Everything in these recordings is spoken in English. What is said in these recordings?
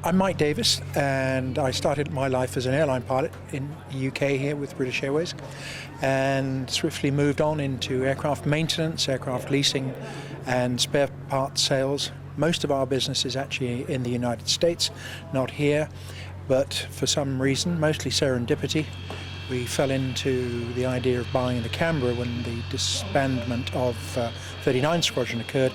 I'm Mike Davis, and I started my life as an airline pilot in the UK here with British Airways, and swiftly moved on into aircraft maintenance, aircraft leasing, and spare parts sales. Most of our business is actually in the United States, not here, but for some reason, mostly serendipity, we fell into the idea of buying the Canberra when the disbandment of 39 Squadron occurred.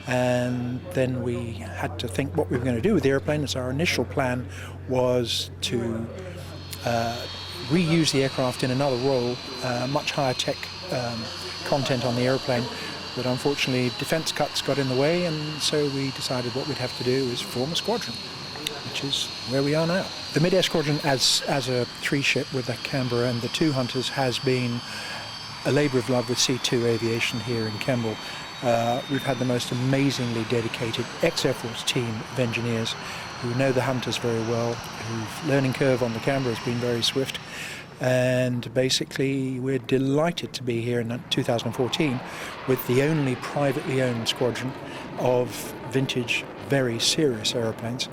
And then we had to think what we were going to do with the airplane. As our initial plan was to reuse the aircraft in another role, much higher tech content on the airplane. But unfortunately, defence cuts got in the way, and so we decided what we'd have to do is form a squadron, which is where we are now. The Midair Squadron, as a three-ship with the Canberra and the two Hunters, has been a labour of love with C2 Aviation here in Canberra. We've had the most amazingly dedicated ex-Air Force team of engineers who know the Hunters very well, whose learning curve on the Canberra has been very swift, and basically we're delighted to be here in 2014 with the only privately owned squadron of vintage, very serious aeroplanes,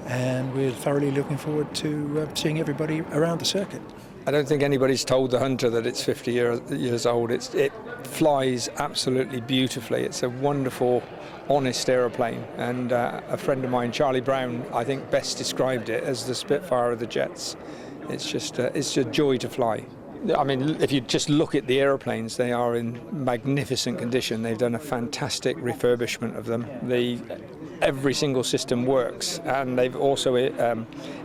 and we're thoroughly looking forward to seeing everybody around the circuit. I don't think anybody's told the Hunter that it's 50 years old. It flies absolutely beautifully. It's a wonderful, honest aeroplane, and a friend of mine, Charlie Brown, I think best described it as the Spitfire of the jets. It's just a joy to fly. I mean, if you just look at the aeroplanes, they are in magnificent condition. They've done a fantastic refurbishment of them. Every single system works, and they've also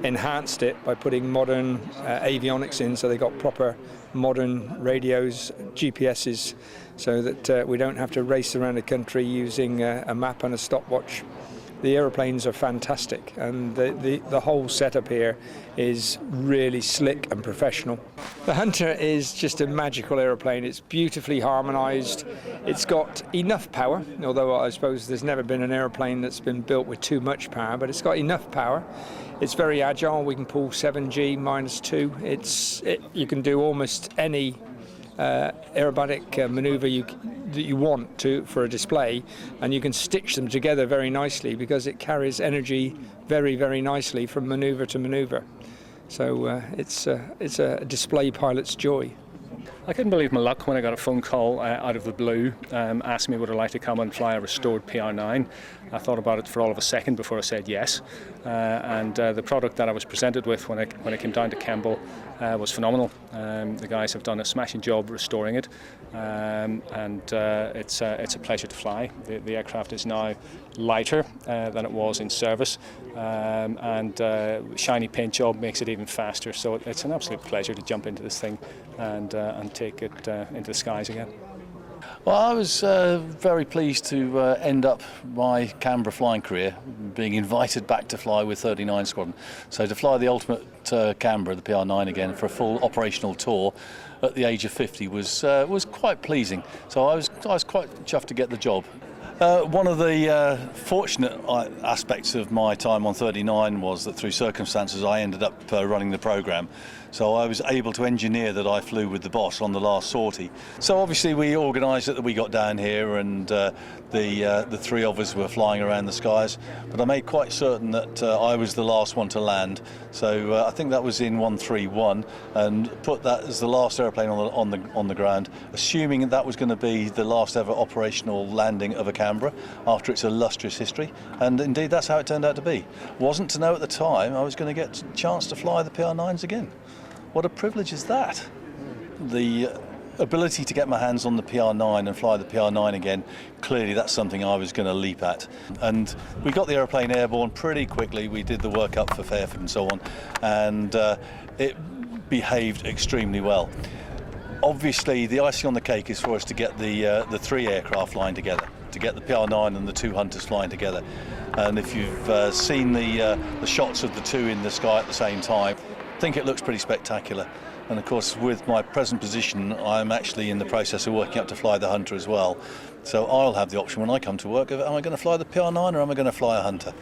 enhanced it by putting modern avionics in, so they've got proper modern radios, GPSs, so that we don't have to race around the country using a map and a stopwatch. The aeroplanes are fantastic, and the whole setup here is really slick and professional. The Hunter is just a magical aeroplane. It's beautifully harmonised. It's got enough power, although I suppose there's never been an aeroplane that's been built with too much power, but it's got enough power. It's very agile. We can pull 7G -2. You can do almost any aerobatic manoeuvre that you want to for a display, and you can stitch them together very nicely because it carries energy very, very nicely from manoeuvre to manoeuvre. So it's a display pilot's joy. I couldn't believe my luck when I got a phone call out of the blue asking me would I like to come and fly a restored PR9. I thought about it for all of a second before I said yes, and the product that I was presented with when I came down to Campbell was phenomenal. The guys have done a smashing job restoring it, and it's a pleasure to fly. The aircraft is now lighter than it was in service, and shiny paint job makes it even faster, so it's an absolute pleasure to jump into this thing and take it into the skies again. Well, I was very pleased to end up my Canberra flying career being invited back to fly with 39 Squadron. So to fly the ultimate Canberra, the PR9 again, for a full operational tour at the age of 50 was quite pleasing. So I was quite chuffed to get the job. One of the fortunate aspects of my time on 39 was that through circumstances I ended up running the programme. So I was able to engineer that I flew with the boss on the last sortie. So obviously we organised it that we got down here, and the three of us were flying around the skies. But I made quite certain that I was the last one to land. So I think that was in 131, and put that as the last airplane on the ground, assuming that was going to be the last ever operational landing of a Canberra after its illustrious history. And indeed that's how it turned out to be. Wasn't to know at the time I was going to get a chance to fly the PR9s again. What a privilege is that? The ability to get my hands on the PR9 and fly the PR9 again, clearly that's something I was going to leap at. And we got the aeroplane airborne pretty quickly. We did the workup for Fairford and so on, and it behaved extremely well. Obviously the icing on the cake is for us to get the three aircraft flying together, to get the PR9 and the two Hunters flying together. And if you've seen the shots of the two in the sky at the same time, I think it looks pretty spectacular. And of course, with my present position, I'm actually in the process of working up to fly the Hunter as well. So I'll have the option when I come to work of, am I going to fly the PR9 or am I going to fly a Hunter?